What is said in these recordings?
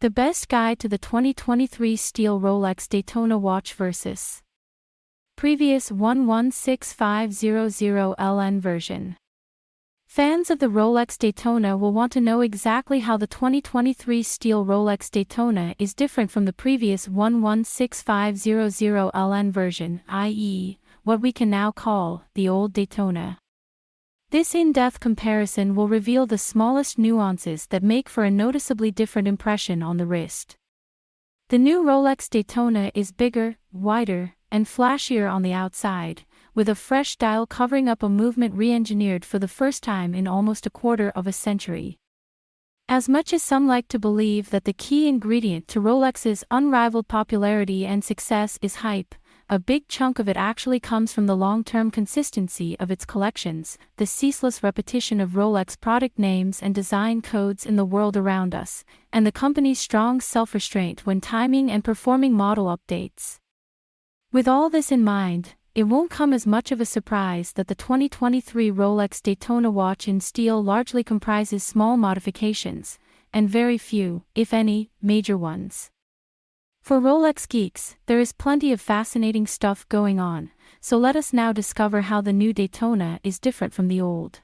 The best guide to the 2023 Steel Rolex Daytona Watch versus previous 116500LN version. Fans of the Rolex Daytona will want to know exactly how the 2023 Steel Rolex Daytona is different from the previous 116500LN version, i.e., what we can now call the old Daytona. This in-depth comparison will reveal the smallest nuances that make for a noticeably different impression on the wrist. The new Rolex Daytona is bigger, wider, and flashier on the outside, with a fresh dial covering up a movement re-engineered for the first time in almost a quarter of a century. As much as some like to believe that the key ingredient to Rolex's unrivaled popularity and success is hype, a big chunk of it actually comes from the long-term consistency of its collections, the ceaseless repetition of Rolex product names and design codes in the world around us, and the company's strong self-restraint when timing and performing model updates. With all this in mind, it won't come as much of a surprise that the 2023 Rolex Daytona watch in steel largely comprises small modifications, and very few, if any, major ones. For Rolex geeks, there is plenty of fascinating stuff going on, so let us now discover how the new Daytona is different from the old.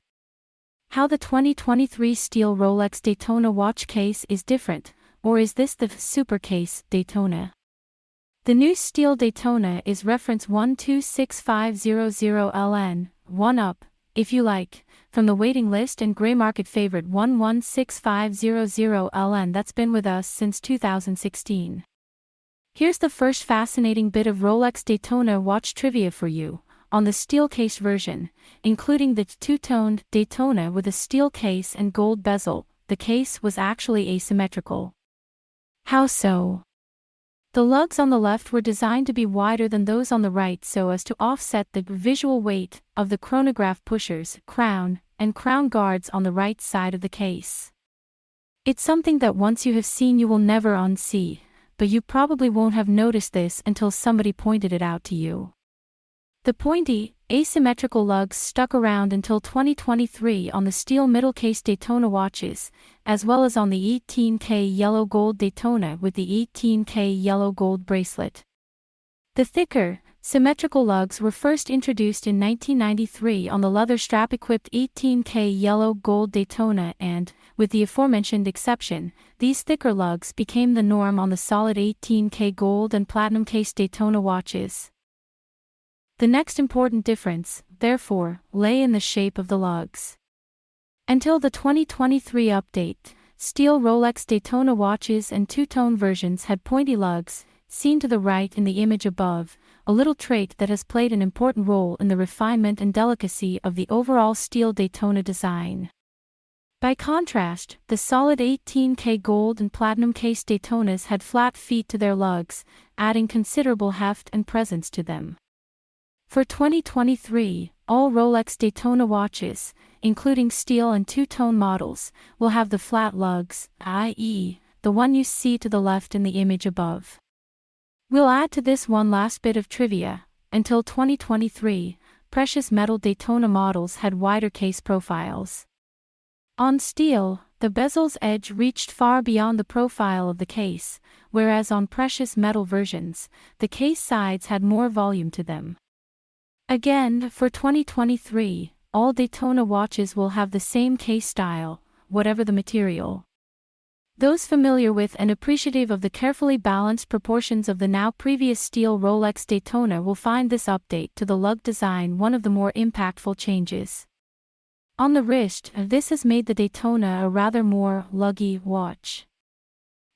How the 2023 Steel Rolex Daytona watch case is different, or is this the super case Daytona? The new Steel Daytona is reference 126500LN, one up, if you like, from the waiting list and gray market favorite 116500LN that's been with us since 2016. Here's the first fascinating bit of Rolex Daytona watch trivia for you. On the steel case version, including the two-toned Daytona with a steel case and gold bezel, the case was actually asymmetrical. How so? The lugs on the left were designed to be wider than those on the right so as to offset the visual weight of the chronograph pushers, crown, and crown guards on the right side of the case. It's something that once you have seen you will never unsee, but you probably won't have noticed this until somebody pointed it out to you. The pointy, asymmetrical lugs stuck around until 2023 on the steel middle case Daytona watches, as well as on the 18K yellow gold Daytona with the 18K yellow gold bracelet. The thicker, symmetrical lugs were first introduced in 1993 on the leather strap-equipped 18K yellow gold Daytona and, with the aforementioned exception, these thicker lugs became the norm on the solid 18K gold and platinum case Daytona watches. The next important difference, therefore, lay in the shape of the lugs. Until the 2023 update, steel Rolex Daytona watches and two-tone versions had pointy lugs, seen to the right in the image above, a little trait that has played an important role in the refinement and delicacy of the overall steel Daytona design. By contrast, the solid 18K gold and platinum case Daytonas had flat feet to their lugs, adding considerable heft and presence to them. For 2023, all Rolex Daytona watches, including steel and two-tone models, will have the flat lugs, i.e., the one you see to the left in the image above. We'll add to this one last bit of trivia. Until 2023, precious metal Daytona models had wider case profiles. On steel, the bezel's edge reached far beyond the profile of the case, whereas on precious metal versions, the case sides had more volume to them. Again, for 2023, all Daytona watches will have the same case style, whatever the material. Those familiar with and appreciative of the carefully balanced proportions of the now previous steel Rolex Daytona will find this update to the lug design one of the more impactful changes. On the wrist, this has made the Daytona a rather more luggy watch.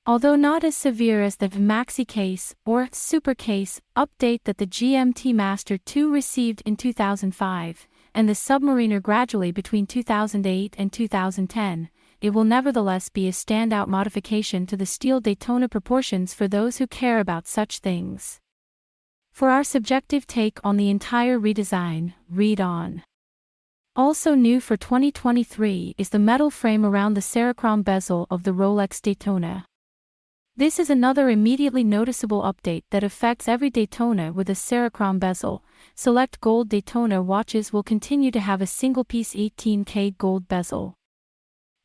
Although not as severe as the Maxi Case or Super Case update that the GMT Master 2 received in 2005, and the Submariner gradually between 2008 and 2010, it will nevertheless be a standout modification to the steel Daytona proportions for those who care about such things. For our subjective take on the entire redesign, read on. Also new for 2023 is the metal frame around the Cerachrom bezel of the Rolex Daytona. This is another immediately noticeable update that affects every Daytona with a Cerachrom bezel. Select gold Daytona watches will continue to have a single-piece 18K gold bezel.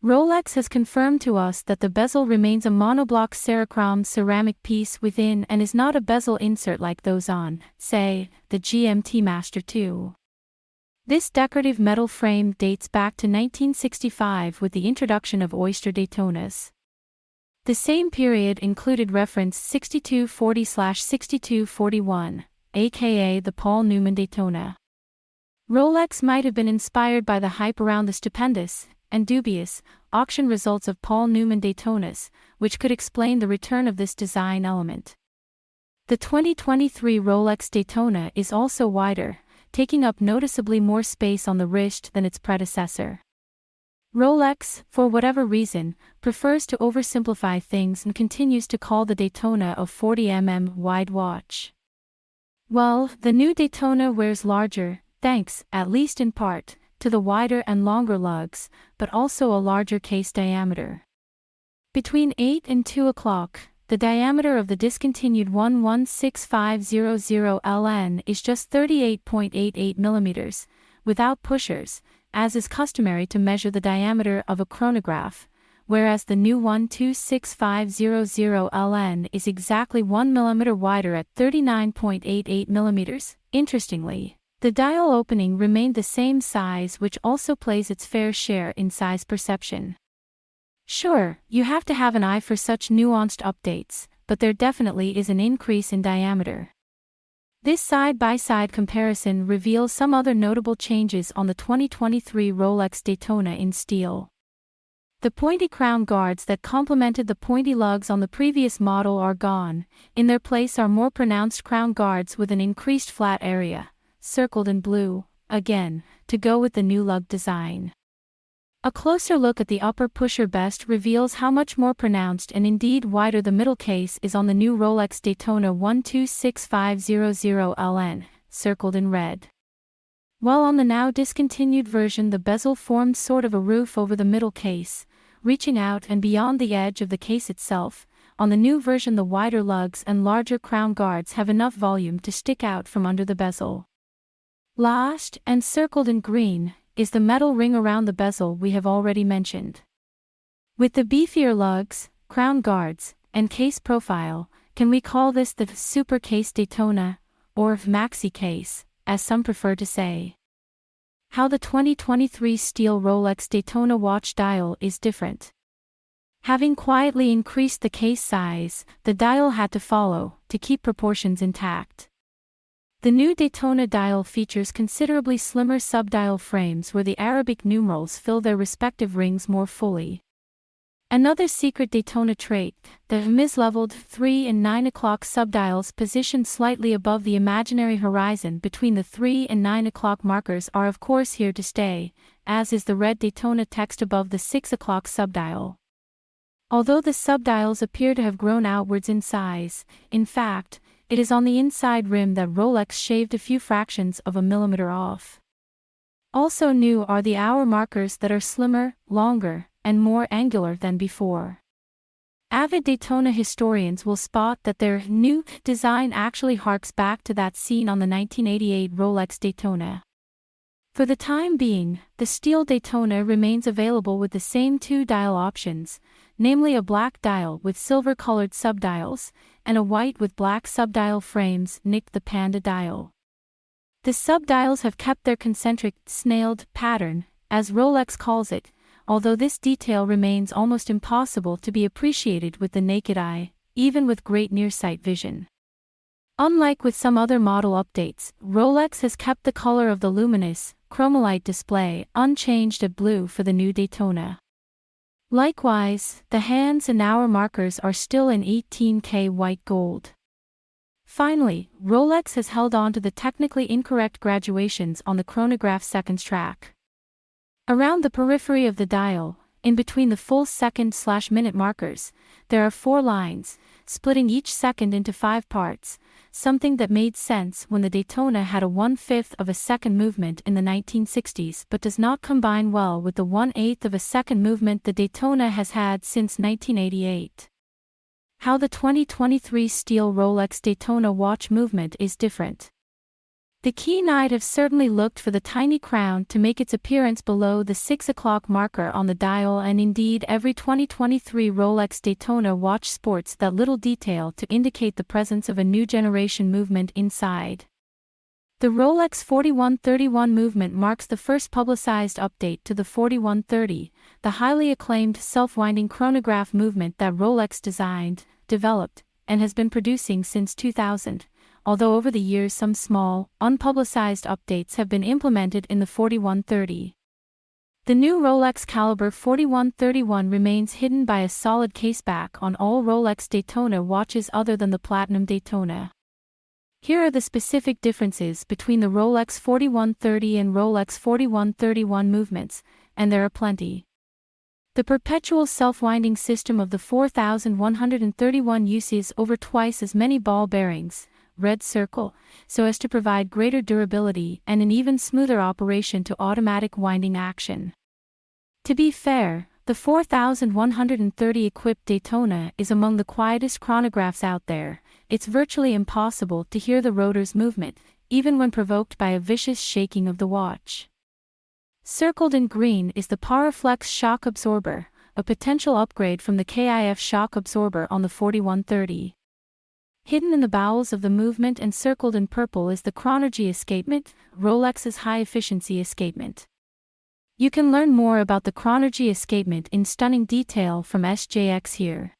Rolex has confirmed to us that the bezel remains a monoblock Cerachrom ceramic piece within and is not a bezel insert like those on, say, the GMT Master 2. This decorative metal frame dates back to 1965 with the introduction of oyster Daytonas. The same period included reference 6240/6241, aka the Paul Newman Daytona. Rolex might have been inspired by the hype around the stupendous, and dubious, auction results of Paul Newman Daytonas, which could explain the return of this design element. The 2023 Rolex Daytona is also wider, taking up noticeably more space on the wrist than its predecessor. Rolex, for whatever reason, prefers to oversimplify things and continues to call the Daytona a 40 wide watch. Well, the new Daytona wears larger, thanks, at least in part, to the wider and longer lugs, but also a larger case diameter. Between 8 and 2 o'clock, the diameter of the discontinued 116500 LN is just 38.88 mm, without pushers, as is customary to measure the diameter of a chronograph, whereas the new 126500 LN is exactly 1 mm wider at 39.88 mm. Interestingly, the dial opening remained the same size, which also plays its fair share in size perception. Sure, you have to have an eye for such nuanced updates, but there definitely is an increase in diameter. This side-by-side comparison reveals some other notable changes on the 2023 Rolex Daytona in steel. The pointy crown guards that complemented the pointy lugs on the previous model are gone. In their place are more pronounced crown guards with an increased flat area, circled in blue, again, to go with the new lug design. A closer look at the upper pusher best reveals how much more pronounced and indeed wider the middle case is on the new Rolex Daytona 126500 LN, circled in red. While on the now discontinued version the bezel formed sort of a roof over the middle case, reaching out and beyond the edge of the case itself, on the new version the wider lugs and larger crown guards have enough volume to stick out from under the bezel. Last, and circled in green, is the metal ring around the bezel we have already mentioned. With the beefier lugs, crown guards, and case profile, can we call this the Super Case Daytona, or Maxi Case, as some prefer to say? How the 2023 Steel Rolex Daytona watch dial is different. Having quietly increased the case size, the dial had to follow, to keep proportions intact. The new Daytona dial features considerably slimmer subdial frames where the Arabic numerals fill their respective rings more fully. Another secret Daytona trait, the mis-leveled 3 and 9 o'clock subdials positioned slightly above the imaginary horizon between the 3 and 9 o'clock markers are of course here to stay, as is the red Daytona text above the 6 o'clock subdial. Although the subdials appear to have grown outwards in size, in fact, it is on the inside rim that Rolex shaved a few fractions of a millimeter off. Also new are the hour markers that are slimmer, longer, and more angular than before. Avid Daytona historians will spot that their new design actually harks back to that seen on the 1988 Rolex Daytona. For the time being, the steel Daytona remains available with the same two dial options, namely a black dial with silver-colored subdials, and a white with black subdial frames nicked the Panda dial. The subdials have kept their concentric, snailed pattern, as Rolex calls it, although this detail remains almost impossible to be appreciated with the naked eye, even with great nearsight vision. Unlike with some other model updates, Rolex has kept the color of the luminous, chromolite display unchanged at blue for the new Daytona. Likewise, the hands and hour markers are still in 18K white gold. Finally, Rolex has held on to the technically incorrect graduations on the chronograph seconds track. Around the periphery of the dial, in between the full second/minute markers, there are 4 lines, splitting each second into 5 parts, something that made sense when the Daytona had a 1/5 of a second movement in the 1960s but does not combine well with the 1/8 of a second movement the Daytona has had since 1988. How the 2023 Steel Rolex Daytona watch movement is different. The key might have certainly looked for the tiny crown to make its appearance below the 6 o'clock marker on the dial, and indeed every 2023 Rolex Daytona watch sports that little detail to indicate the presence of a new generation movement inside. The Rolex 4131 movement marks the first publicized update to the 4130, the highly acclaimed self-winding chronograph movement that Rolex designed, developed, and has been producing since 2000. Although over the years some small, unpublicized updates have been implemented in the 4130. The new Rolex caliber 4131 remains hidden by a solid caseback on all Rolex Daytona watches other than the Platinum Daytona. Here are the specific differences between the Rolex 4130 and Rolex 4131 movements, and there are plenty. The perpetual self-winding system of the 4131 uses over twice as many ball bearings, red circle, so as to provide greater durability and an even smoother operation to automatic winding action. To be fair, the 4130 equipped Daytona is among the quietest chronographs out there. It's virtually impossible to hear the rotor's movement, even when provoked by a vicious shaking of the watch. Circled in green is the PowerFlex shock absorber, a potential upgrade from the KIF shock absorber on the 4130. Hidden in the bowels of the movement and circled in purple is the chronology escapement, Rolex's high-efficiency escapement. You can learn more about the chronology escapement in stunning detail from SJX here.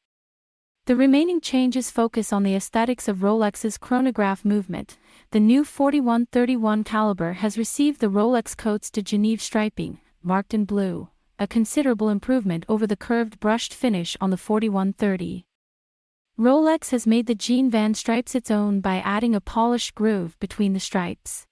The remaining changes focus on the aesthetics of Rolex's chronograph movement. The new 4131 caliber has received the Rolex Cotes de Genève striping, marked in blue, a considerable improvement over the curved brushed finish on the 4130. Rolex has made the Jean Van stripes its own by adding a polished groove between the stripes.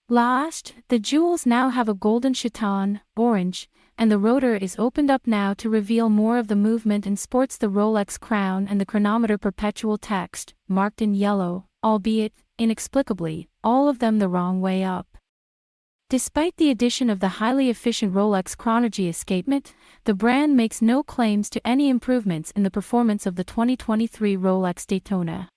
Last, the jewels now have a golden chiton, orange, and the rotor is opened up now to reveal more of the movement and sports the Rolex crown and the chronometer perpetual text, marked in yellow, albeit, inexplicably, all of them the wrong way up. Despite the addition of the highly efficient Rolex chronology escapement, the brand makes no claims to any improvements in the performance of the 2023 Rolex Daytona.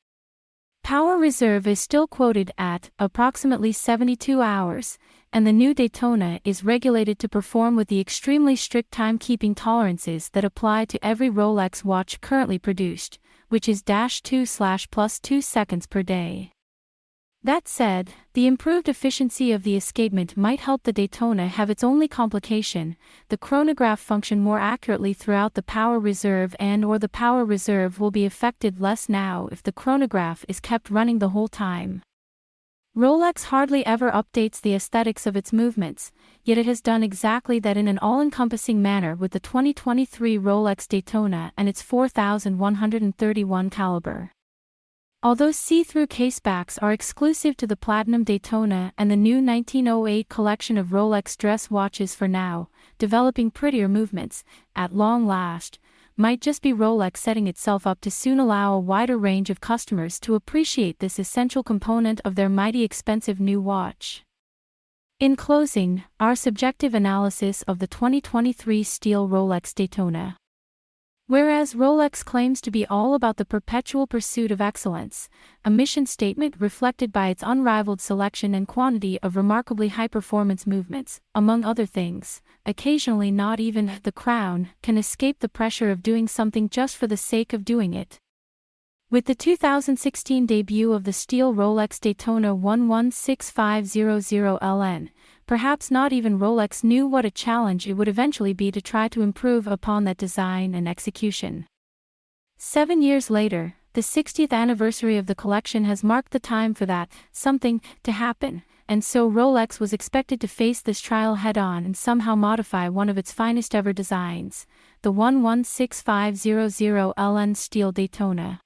Power reserve is still quoted at approximately 72 hours, and the new Daytona is regulated to perform with the extremely strict timekeeping tolerances that apply to every Rolex watch currently produced, which is -2/+2 seconds per day. That said, the improved efficiency of the escapement might help the Daytona have its only complication, the chronograph function more accurately throughout the power reserve, and/or the power reserve will be affected less now if the chronograph is kept running the whole time. Rolex hardly ever updates the aesthetics of its movements, yet it has done exactly that in an all-encompassing manner with the 2023 Rolex Daytona and its 4131 caliber. Although see-through casebacks are exclusive to the Platinum Daytona and the new 1908 collection of Rolex dress watches for now, developing prettier movements, at long last, might just be Rolex setting itself up to soon allow a wider range of customers to appreciate this essential component of their mighty expensive new watch. In closing, our subjective analysis of the 2023 Steel Rolex Daytona. Whereas Rolex claims to be all about the perpetual pursuit of excellence, a mission statement reflected by its unrivaled selection and quantity of remarkably high-performance movements, among other things, occasionally not even the crown can escape the pressure of doing something just for the sake of doing it. With the 2016 debut of the Steel Rolex Daytona 116500LN, perhaps not even Rolex knew what a challenge it would eventually be to try to improve upon that design and execution. 7 years later, the 60th anniversary of the collection has marked the time for that something to happen, and so Rolex was expected to face this trial head-on and somehow modify one of its finest ever designs, the 116500LN Steel Daytona.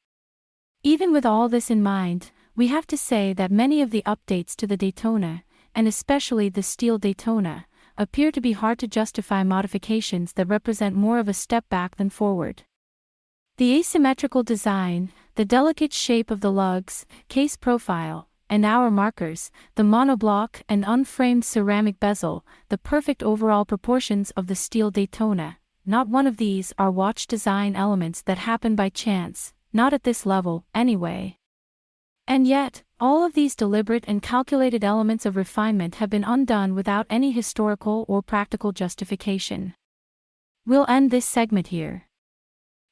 Even with all this in mind, we have to say that many of the updates to the Daytona, and especially the Steel Daytona, appear to be hard to justify modifications that represent more of a step back than forward. The asymmetrical design, the delicate shape of the lugs, case profile, and hour markers, the monoblock and unframed ceramic bezel, the perfect overall proportions of the Steel Daytona, not one of these are watch design elements that happen by chance, not at this level, anyway. And yet, All of these deliberate and calculated elements of refinement have been undone without any historical or practical justification. We'll end this segment here.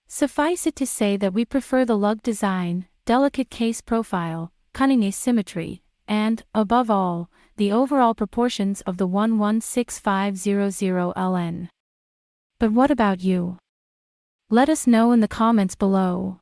Suffice it to say that we prefer the lug design, delicate case profile, cunning asymmetry, and, above all, the overall proportions of the 116500LN. But what about you? Let us know in the comments below.